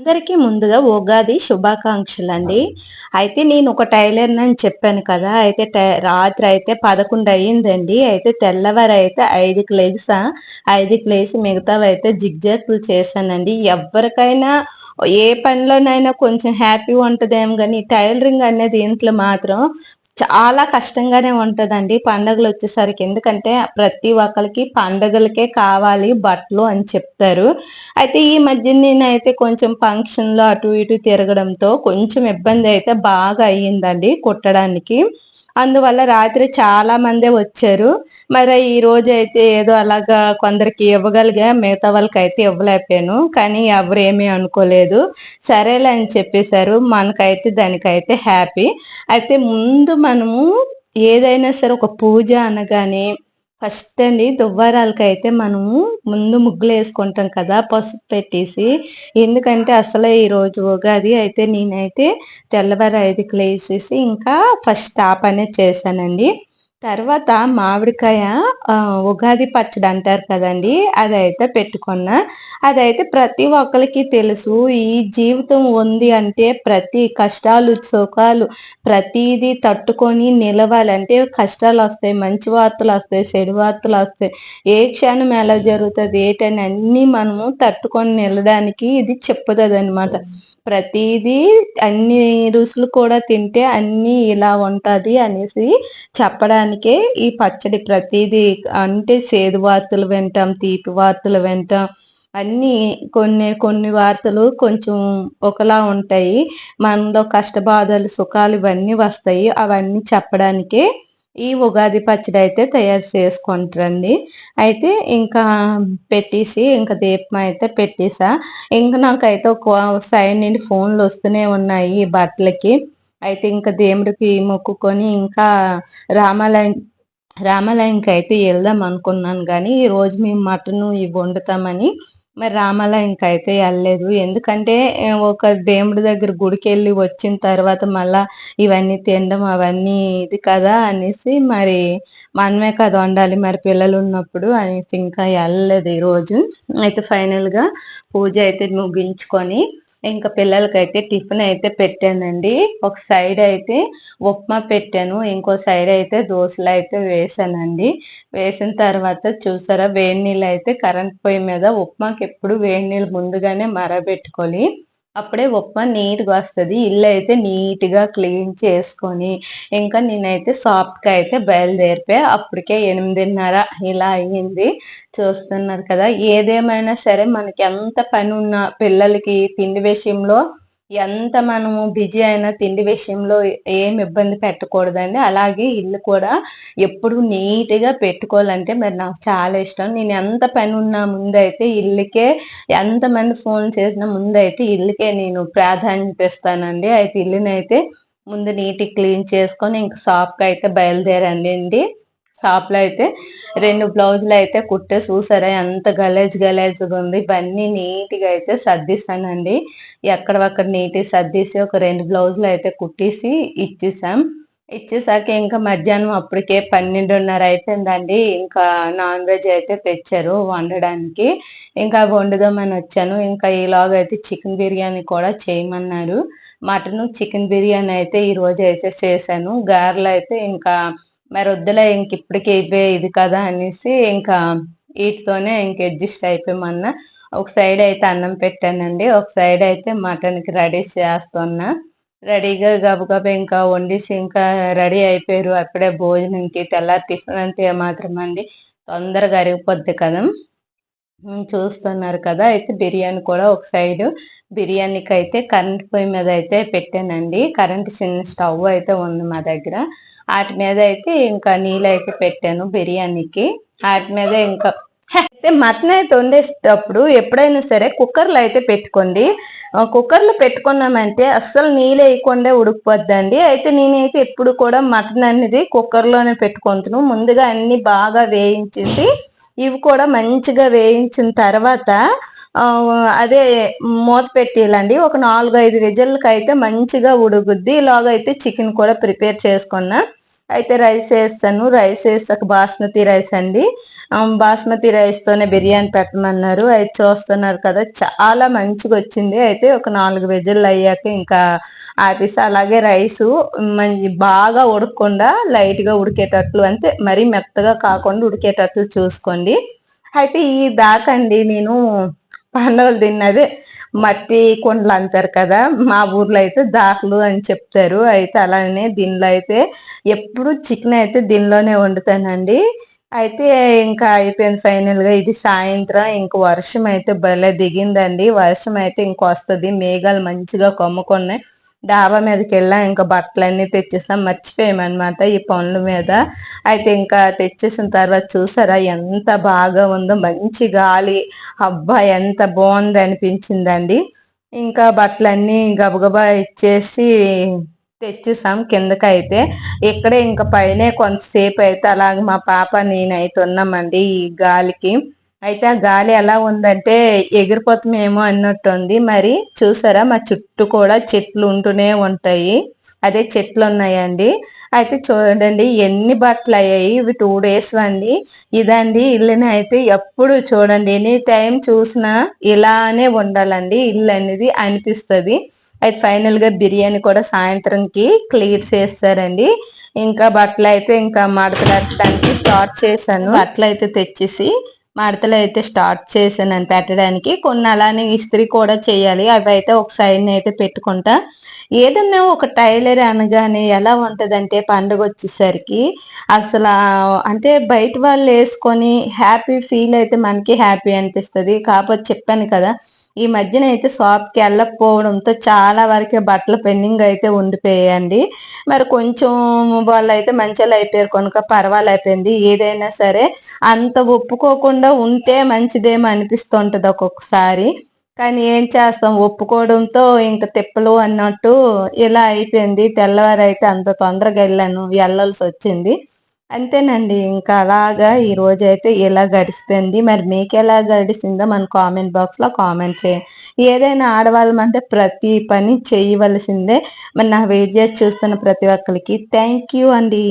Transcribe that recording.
అందరికీ ముందుగా ఉగాది శుభాకాంక్షలండి. అయితే నేను ఒక టైలర్‌నని చెప్పాను కదా! అయితే రాత్రి అయితే 11 అయిందండి. అయితే తెల్లవారైతే 5కి లెగిసా. 5కి లేసి మిగతావైతే జిగ్‌జాగ్‌లు చేశానండి. ఎవ్వరికైనా ఏ పనిలోనైనా కొంచెం హ్యాపీగా ఉంటదేమో గానీ, టైలరింగ్ అనేది ఇంట్లో మాత్రం చాలా కష్టంగానే ఉంటదండి పండగలొచ్చేసరికి. ఎందుకంటే ప్రతి ఒక్కళ్ళకి పండగలకే కావాలి బట్టలు అని చెప్తారు. అయితే ఈ మధ్య నేనైతే కొంచెం ఫంక్షన్‌లో అటు ఇటు తిరగడంతో కొంచెం ఇబ్బందయితే బాగా అయ్యిందండి కుట్టడానికి. అందువల్ల రాత్రి చాలా మందే వచ్చారు. మరి ఈరోజైతే ఏదో అలాగా కొందరికి ఇవ్వగలిగా. మిగతా వాళ్ళకైతే ఇవ్వలేకపోయాను. కానీ ఎవరేమీ అనుకోలేదు. సరేలే అని చెప్పేసారు. మనకైతే దానికైతే హ్యాపీ. అయితే ముందు మనము ఏదైనా సరే ఒక పూజ అనగానే ఫస్ట్ అండి దువ్వారాలకైతే మనము ముందు ముగ్గులేసుకుంటాం కదా! పసుపు పెట్టేసి. ఎందుకంటే అసలే ఈరోజు ఉగాది. అయితే నేనైతే తెల్లవారు 5కి లేసేసి ఇంకా ఫస్ట్ ఆ పనే చేశానండి. తర్వాత మామిడికాయ ఉగాది పచ్చడి అంటారు కదండీ! అదైతే పెట్టుకున్నా. అదైతే ప్రతి ఒక్కళ్ళకి తెలుసు. ఈ జీవితం ఉంది అంటే ప్రతి కష్టాలు, సుఖాలు ప్రతీదీ తట్టుకొని నిలవాలి. అంటే కష్టాలొస్తాయి, మంచి వార్తలొస్తాయి, చెడు వార్తలొస్తాయి. ఏ క్షణం ఎలా జరుగుతది, ఏటని అన్నీ మనము తట్టుకొని నిలడానికి ఇది చెప్పుతదనమాట. ప్రతీదీ అన్ని రుచులు కూడా తింటే అన్నీ ఇలా ఉంటది అనేసి చెప్పడానికే ఈ పచ్చడి ప్రతీదీ. అంటే చేదు వార్తలు వింటాం, తీపి వార్తలు వింటాం. అన్నీ కొన్ని కొన్ని వార్తలు కొంచెం ఒకలా ఉంటాయి. మనలో కష్టబాధలు, సుఖాలు ఇవన్నీ వస్తాయి. అవన్నీ చెప్పడానికే ఈ ఉగాది పచ్చడైతే తయారు చేసుకుంటారండి. అయితే ఇంకా పెట్టేసి ఇంక దీపం అయితే పెట్టేసా. ఇంక నాకైతే ఒక సైడ్ నుండి ఫోన్‌లొస్తూనే ఉన్నాయి ఈ బట్టలకి. అయితే ఇంక దేవుడికి మొక్కుకొని ఇంకా రామాలయం రామాలయంకైతే ఎళ్దాం అనుకున్నాను గానీ, ఈరోజు మేము మటను ఇవి వండుతామని మరి రామాలయంకైతే ఎళ్ళలేదు. ఎందుకంటే ఒక దేవుడి దగ్గర గుడికెళ్ళి వచ్చిన తర్వాత మళ్ళా ఇవన్నీ తినడం అవన్నీ ఇది కదా! అనేసి మరి మనమే కదా వండాలి మరి పిల్లలున్నప్పుడు అనేసి ఇంకా ఎళ్ళలేదు ఈరోజు. అయితే ఫైనల్‌గా పూజ అయితే ముగించుకొని ఇంక పిల్లలకైతే టిఫిన్ అయితే పెట్టానండి. ఒక సైడ్ అయితే ఉప్మా పెట్టాను. ఇంకో సైడ్ అయితే దోసలైతే వేశానండి. వేసిన తర్వాత చూసారా వేడి నీళ్ళైతే కరెంట్ పొయ్యి మీద ఉప్మాకెప్పుడు వేడి నీళ్ళు ముందుగానే మరగబెట్టుకొని, అప్పుడే ఉప్మా నీట్‌గా వస్తది. ఇల్లయితే నీట్‌గా క్లీన్ చేసుకొని, ఇంకా నేనైతే షాప్‌కయితే బయలుదేరిపోయా. అప్పటికే 8:30 ఇలా అయ్యింది. చూస్తున్నారు కదా! ఏదేమైనా సరే మనకి ఎంత పనున్నా పిల్లలకి తిండి విషయంలో ఎంత మనము బిజీ అయినా తిండి విషయంలో ఏమి ఇబ్బంది పెట్టకూడదండి. అలాగే ఇల్లు కూడా ఎప్పుడు నీట్‌గా పెట్టుకోవాలంటే మరి నాకు చాలా ఇష్టం. నేను ఎంత పనున్నా ముందైతే ఇల్లుకే ఎంతమంది ఫోన్ చేసినా ముందైతే ఇల్లుకే నేను ప్రాధాన్యత ఇస్తానండి. అయితే ఇల్లునైతే ముందు నీట్‌గా క్లీన్ చేసుకొని ఇంక షాప్‌కైతే బయలుదేరానండి. షాప్‌లో అయితే 2 బ్లౌజులయితే కుట్టా చూసారా ఎంత గలేజ్ గలేజ్‌గా ఉంది. ఇవన్నీ నీట్‌గా అయితే సర్దేశానండి. ఎక్కడివక్కడ నీట్‌గా సర్దేసి ఒక 2 బ్లౌజులయితే కుట్టేసి ఇచ్చేసాం. ఇచ్చేసాక ఇంకా మధ్యాహ్నం అప్పటికే 12:30 అయిపోయిందండి. ఇంకా నాన్ వెజ్ అయితే తెచ్చారు వండడానికి. ఇంకా వండుదామని వచ్చాను. ఇంకా ఈలోగా అయితే చికెన్ బిర్యానీ కూడా చేయమన్నారు. మటను, చికెన్ బిర్యానీ అయితే ఈరోజైతే చేశాను. గారెలైతే ఇంకా మరొద్దులే ఇంకిప్పటికి ఇవే ఇది కదా అనేసి ఇంకా ఈటితోనే ఇంక అడ్జస్ట్ అయిపోయమన్నా. ఒక సైడ్ అయితే అన్నం పెట్టానండి. ఒక సైడ్ అయితే మటన్‌కి రెడీ చేస్తున్నా. రెడీగా గబగబా ఇంకా వండేసి ఇంకా రెడీ అయిపోయారు. అప్పుడే భోజనంకి తెల్లారి టిఫిన్ అంటే ఏమాత్రం అండి తొందరగా అరిగిపోద్ది కదా! చూస్తున్నారు కదా! అయితే బిర్యానీ కూడా ఒక సైడు బిర్యానీకైతే కరెంట్ పొయ్యి మీద అయితే పెట్టానండి. కరెంట్ చిన్న స్టవ్ అయితే ఉంది మా దగ్గర. ఆటి మీద అయితే ఇంకా నీళ్ళైతే పెట్టాను బిర్యానీకి. ఆటి మీద ఇంకా అయితే మటన్ అయితే వండేసేటప్పుడు ఎప్పుడైనా సరే కుక్కర్‌లో అయితే పెట్టుకోండి. కుక్కర్‌లో పెట్టుకున్నామంటే అస్సలు నీళ్ళేయకుండా ఉడికిపోద్దండి. అయితే నేనైతే ఎప్పుడు కూడా మటన్ అనేది కుక్కర్‌లోనే పెట్టుకుందును. ముందుగా అన్నీ బాగా వేయించేసి ఇవి కూడా మంచిగా వేయించిన తర్వాత అదే మూత పెట్టేయాలండి. ఒక 4, 5 విజిల్‌కైతే మంచిగా ఉడుకుద్ది. ఈలోగా అయితే చికెన్ కూడా ప్రిపేర్ చేసుకున్నా. అయితే రైస్ వేస్తాను. రైస్ వేసాక బాస్మతి రైస్ అండి. బాస్మతి రైస్ తోనే బిర్యానీ పెట్టమన్నారు. అయితే చూస్తున్నారు కదా, చాలా మంచిగా వచ్చింది. అయితే ఒక 4 విజిల్లు అయ్యాక ఇంకా ఆపేసి, అలాగే రైసు మంచి బాగా ఉడకకుండా లైట్ గా ఉడికేటట్లు, అంటే మరీ మెత్తగా కాకుండా ఉడికేటట్లు చూసుకోండి. అయితే ఈ దాకండి నేను పండుగలు తిన్నదే మట్టి కుండలు అంటారు కదా, మా ఊర్లో అయితే దాఖలు అని చెప్తారు. అయితే అలానే దీనిలో అయితే ఎప్పుడు చికెన్ అయితే దీనిలోనే వండుతానండి. అయితే ఇంకా అయిపోయింది ఫైనల్ గా. ఇది సాయంత్రం ఇంక వర్షం అయితే భలే దిగిందండి. వర్షం అయితే ఇంకొస్తది, మేఘాలు మంచిగా కమ్ముకున్నాయి. డాబా మీదకి వెళ్ళాం, ఇంకా బట్టలన్నీ తెచ్చేసాం. మర్చిపోయామన్నమాట ఈ పనుల మీద. అయితే ఇంకా తెచ్చేసిన తర్వాత చూసారా ఎంత బాగా ఉందో, మంచి గాలి, అబ్బా ఎంత బాగుంది అనిపించిందండి. ఇంకా బట్టలన్నీ గబగబా ఇచ్చేసి తెచ్చేసాం కిందకైతే. ఇక్కడే ఇంకా పైనే కొంతసేపు అయితే అలాగ మా పాప నేనైతే ఉన్నామండి ఈ గాలికి. అయితే ఆ గాలి ఎలా ఉందంటే ఎగిరిపోతామేమో అన్నట్టుంది. మరి చూసారా మా చుట్టూ కూడా చెట్లు ఉంటూనే ఉంటాయి. అదే చెట్లు ఉన్నాయండి. అయితే చూడండి ఎన్ని బట్టలు అయ్యాయి. ఇవి 2 days అండి. ఇదండి ఇల్లుని అయితే ఎప్పుడు చూడండి ఎనీ టైం చూసినా ఇలానే ఉండాలండి ఇల్లు అనేది అనిపిస్తుంది. అయితే ఫైనల్ గా బిర్యానీ కూడా సాయంత్రంకి క్లియర్ చేస్తారండి. ఇంకా బట్టలు అయితే ఇంకా మడతలు పెట్టడానికి స్టార్ట్ చేశాను. బట్టలు అయితే తెచ్చేసి మడతలు అయితే స్టార్ట్ చేశాను అని పెట్టడానికి. కొన్ని అలానే ఇస్త్రీ కూడా చేయాలి. అవి అయితే ఒక సైడ్ అయితే పెట్టుకుంటా. ఏదన్నా ఒక టైలర్ అనగానే ఎలా ఉంటదంటే పండుగ వచ్చేసరికి అసలు అంటే బయట వాళ్ళు వేసుకొని హ్యాపీ ఫీల్ అయితే మనకి హ్యాపీ అనిపిస్తుంది. కాకపోతే చెప్పాను కదా, ఈ మధ్యన అయితే షాప్కి వెళ్ళకపోవడంతో చాలా వరకే బట్టల పెండింగ్ అయితే ఉండిపోయాయండి. మరి కొంచెం వాళ్ళు అయితే మంచిగా అయిపోయారు కనుక పర్వాలైపోయింది. ఏదైనా సరే అంత ఒప్పుకోకుండా ఉంటే మంచిదేమో అనిపిస్తుంటది ఒక్కొక్కసారి. కానీ ఏం చేస్తాం, ఒప్పుకోవడంతో ఇంక తిప్పలు అన్నట్టు ఇలా అయిపోయింది. తెల్లవారైతే అంత తొందరగా వెళ్ళాల్సి వచ్చింది. అంతేనండి. ఇంకా అలాగా ఈ రోజైతే ఇలా గడిచిపోయింది. మరి మీకెలా గడిచిందో మన కామెంట్ బాక్స్‌లో కామెంట్ చేయండి. ఏదైనా ఆడవాళ్ళమంటే ప్రతి పని చేయవలసిందే. మరి నా వీడియోస్ చూస్తున్న ప్రతి ఒక్కరికి థ్యాంక్ యూ అండి.